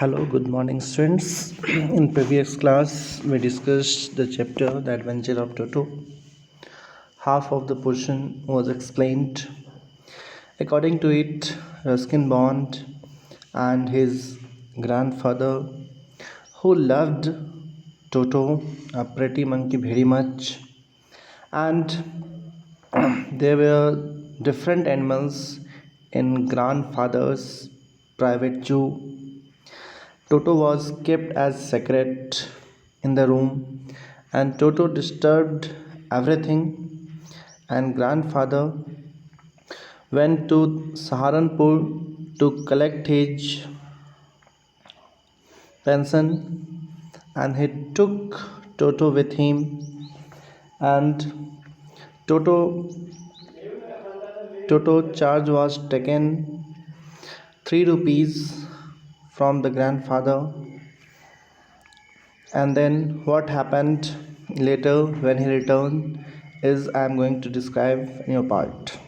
Hello, good morning, students. In previous class, we discussed the chapter The Adventure of Toto. Half of the portion was explained. According to it, Ruskin Bond and his grandfather, who loved Toto, a pretty monkey, very much, and there were different animals in grandfather's private zoo. Toto was kept as secret in the room, and Toto disturbed everything. And grandfather went to Saharanpur to collect his pension, and he took Toto with him. And Toto Toto charge was taken 3 rupees from the grandfather. And then what happened later when he returned is I am going to describe in your part.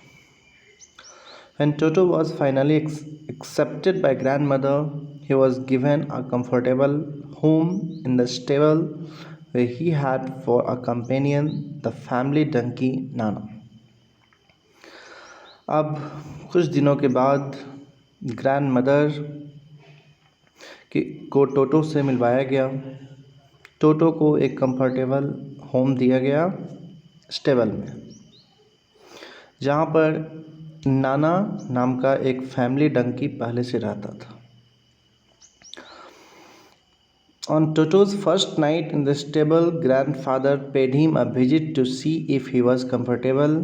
When Toto was finally accepted by grandmother, he was given a comfortable home in the stable where he had for a companion the family donkey Nana. अब कुछ दिनों के बाद grandmother को टोटो से मिलवाया गया। टोटो को एक कंफर्टेबल होम दिया गया स्टेबल में, जहाँ पर नाना नाम का एक फैमिली डंकी पहले से रहता था। On Toto's first night in the stable, grandfather paid him a visit to see if he was comfortable.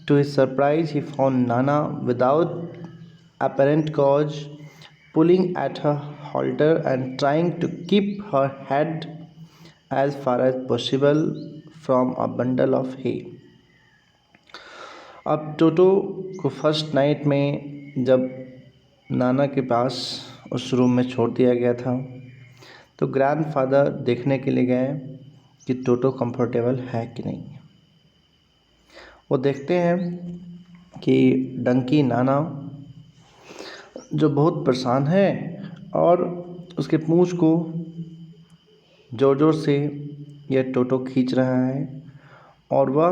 To his surprise, he found Nana without apparent cause, pulling at her halter and trying to keep her head as far as possible from a bundle of hay. अब टोटो को first night में जब नाना के पास उस room में छोड़ दिया गया था, तो ग्रैंडफादर देखने के लिए गए कि टोटो कंफर्टेबल है कि नहीं। वो देखते हैं कि डंकी नाना जो बहुत परेशान है और उसके पूंछ को ज़ोर ज़ोर से यह टोटो खींच रहा है और वह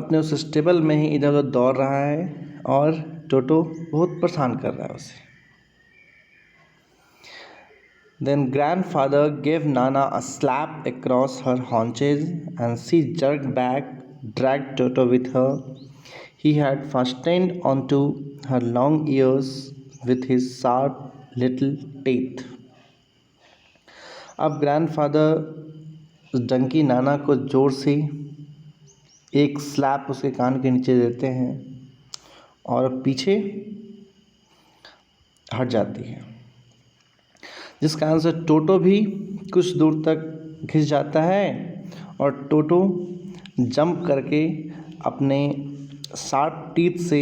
अपने उस स्टेबल में ही इधर उधर दौड़ रहा है और टोटो बहुत परेशान कर रहा है उसे। Then grandfather gave Nana a slap across her haunches and she jerked back, dragged Toto with her. He had fastened onto her long ears with his sharp little teeth. अब ग्रैंडफादर उस डंकी नाना को जोर से एक स्लैप उसके कान के नीचे देते हैं और पीछे हट जाती है, जिस कारण से टोटो भी कुछ दूर तक घिस जाता है और टोटो जंप करके अपने शार्प टीथ से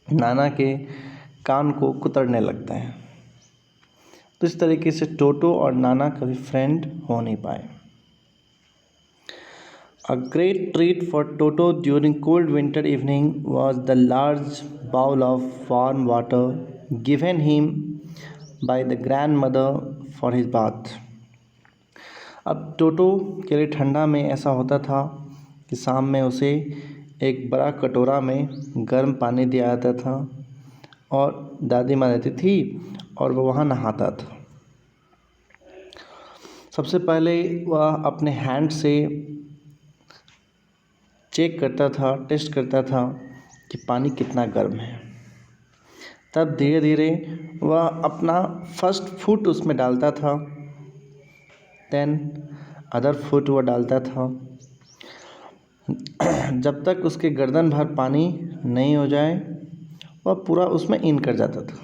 नाना के कान को कुतरने लगता है। तो इस तरीके से टोटो और नाना कभी फ्रेंड हो नहीं पाए। A great treat for Toto during cold winter evening was the large bowl of warm water given him by the grandmother for his bath. अब टोटो के लिए ठंडा में ऐसा होता था कि शाम में उसे एक बड़ा कटोरा में गर्म पानी दिया जाता था और दादी माँ देती थी और वह वहाँ नहाता था। सबसे पहले वह अपने हैंड से चेक करता था, टेस्ट करता था कि पानी कितना गर्म है। तब धीरे धीरे वह अपना फर्स्ट फुट उसमें डालता था, देन अदर फुट वह डालता था, जब तक उसके गर्दन भर पानी नहीं हो जाए वह पूरा उसमें इन कर जाता था।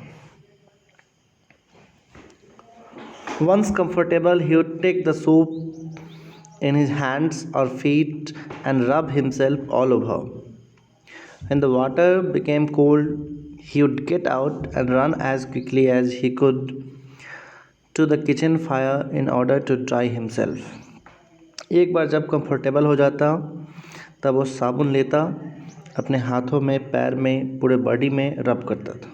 Once comfortable, he would take the soap in his hands or feet and rub himself all over. When the water became cold, he would get out and run as quickly as he could to the kitchen fire in order to dry himself. एक बार जब comfortable हो जाता तब वो साबुन लेता, अपने हाथों में, पैर में, पूरे बॉडी में रब करता था।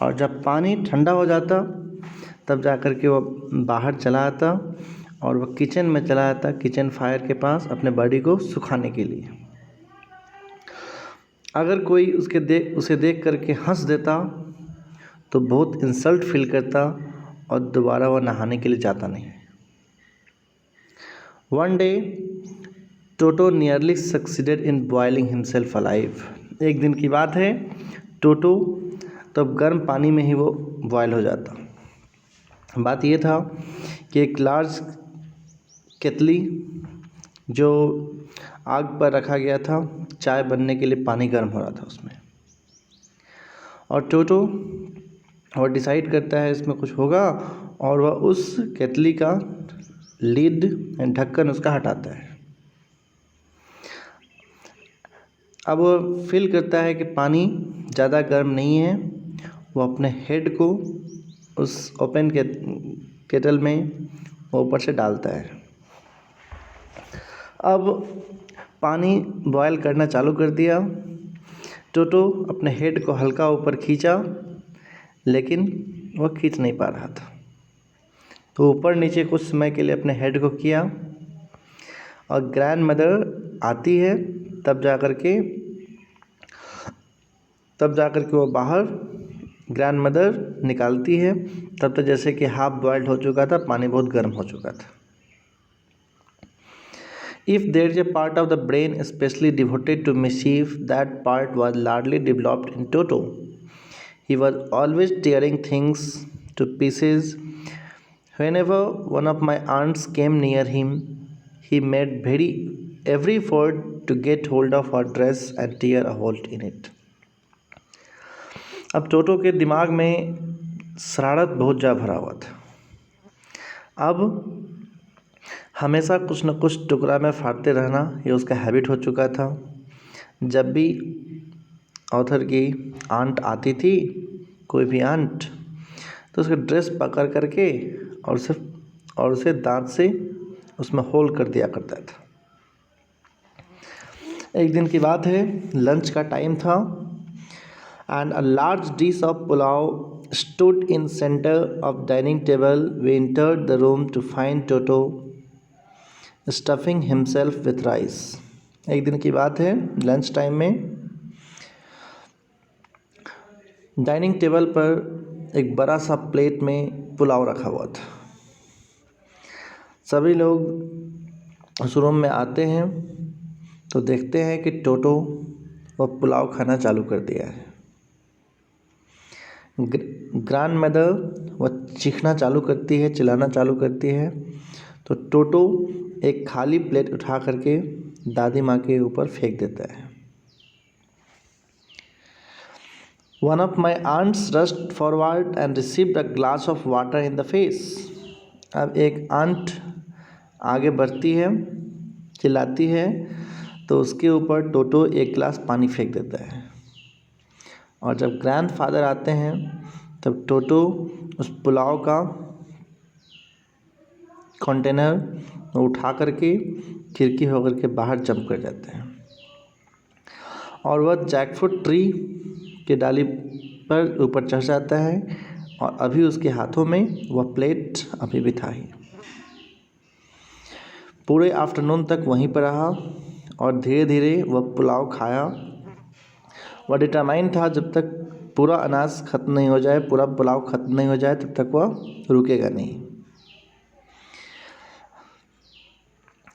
और जब पानी ठंडा हो जाता तब जा कर के वह बाहर चला आता और वह किचन में चला आता, किचन फायर के पास, अपने बॉडी को सुखाने के लिए। अगर कोई उसे देख करके हंस देता तो बहुत इंसल्ट फील करता और दोबारा वह नहाने के लिए जाता नहीं। One day toto nearly succeeded in boiling himself alive. एक दिन की बात है, टोटो तब गर्म पानी में ही वो बॉयल हो जाता। बात ये था कि एक लार्ज केतली जो आग पर रखा गया था, चाय बनने के लिए पानी गर्म हो रहा था उसमें, और टोटो और डिसाइड करता है इसमें कुछ होगा और वह उस केतली का लीड एंड ढक्कन उसका हटाता है। अब वो फील करता है कि पानी ज़्यादा गर्म नहीं है। वो अपने हेड को उस ओपन केटल में ऊपर से डालता है। अब पानी बॉयल करना चालू कर दिया। टोटो अपने हेड को हल्का ऊपर खींचा, लेकिन वह खींच नहीं पा रहा था। तो ऊपर नीचे कुछ समय के लिए अपने हेड को किया और ग्रैंड मदर आती है, तब जा कर के वो बाहर ग्रैंड मदर निकालती है। तब तक जैसे कि हाफ बॉइल्ड हो चुका था, पानी बहुत गर्म हो चुका था। If there is a part of the brain especially devoted to mischief, that part was largely developed in Toto. He was always tearing things to pieces. Whenever one of my aunts came near him, he made every effort to get hold of her dress and tear a hole in it. अब टोटो के दिमाग में शरारत बहुत जा भरा हुआ था। अब हमेशा कुछ न कुछ टुकड़ा में फाड़ते रहना ये उसका हैबिट हो चुका था। जब भी ऑथर की आंट आती थी, कोई भी आंट, तो उसका ड्रेस पकड़ करके और उसे दांत से उसमें होल कर दिया करता था। एक दिन की बात है, लंच का टाइम था and a large dish of pulao stood in center of dining table. We entered the room to find Toto stuffing himself with rice. एक दिन की बात है, लंच टाइम में डाइनिंग टेबल पर एक बड़ा सा प्लेट में पुलाव रखा हुआ था। सभी लोग उस रूम में आते हैं तो देखते हैं कि टोटो वह पुलाव खाना चालू कर दिया है। ग्रैंड मदर वह चीखना चालू करती है, चिल्लाना चालू करती है। तो टोटो एक खाली प्लेट उठा करके दादी माँ के ऊपर फेंक देता है। One of my aunts rushed forward and received a glass of water in the face. अब एक आंट आगे बढ़ती है, चिल्लाती है, तो उसके ऊपर टोटो एक गिलास पानी फेंक देता है। और जब ग्रैंडफादर आते हैं तब टोटो उस पुलाव का कंटेनर उठा करके खिड़की होकर के बाहर जंप कर जाते हैं और वह जैकफ्रूट ट्री के डाली पर ऊपर चढ़ जाता है और अभी उसके हाथों में वह प्लेट अभी भी था ही। पूरे आफ्टरनून तक वहीं पर रहा और धीरे धीरे वह पुलाव खाया। वह डिटरमाइन था जब तक पूरा अनाज ख़त्म नहीं हो जाए, पूरा पुलाव ख़त्म नहीं हो जाए, तब तक वह रुकेगा नहीं।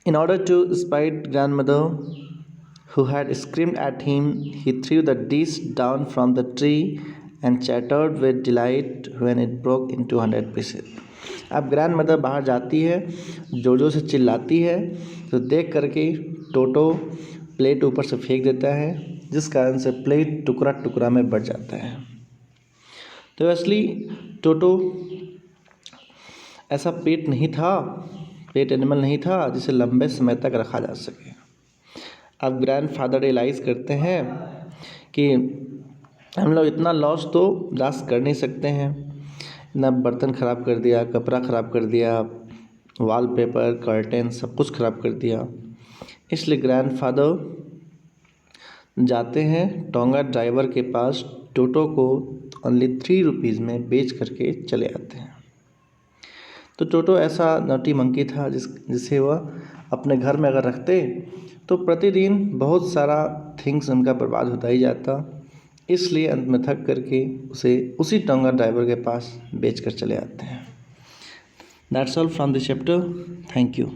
In order to spite grandmother who had screamed at him, he threw the dish down from the tree and chattered with delight when it broke into 100 pieces. अब ग्रैंड मदर बाहर जाती है, जोर जोर से चिल्लाती है, तो देख करके टोटो प्लेट ऊपर से फेंक देता है, जिस कारण से प्लेट टुकड़ा टुकड़ा में बट जाता है। तो असली टोटो ऐसा पेट एनिमल नहीं था जिसे लंबे समय तक रखा जा सके। अब ग्रैंडफादर रियलाइज़ करते हैं कि हम लोग इतना लॉस तो बर्दाश्त कर नहीं सकते हैं। इतना बर्तन ख़राब कर दिया, कपड़ा ख़राब कर दिया, वॉलपेपर, कर्टेन सब कुछ ख़राब कर दिया। इसलिए ग्रैंडफादर जाते हैं टोंगा ड्राइवर के पास टोटो को ओनली 3 रुपीज़ में बेच करके चले आते हैं। तो टोटो ऐसा नॉटी मंकी था जिसे वह अपने घर में अगर रखते तो प्रतिदिन बहुत सारा थिंग्स उनका बर्बाद होता ही जाता, इसलिए अंत में थक करके उसे उसी टोंगा ड्राइवर के पास बेच कर चले आते हैं। That's all from the chapter. Thank you.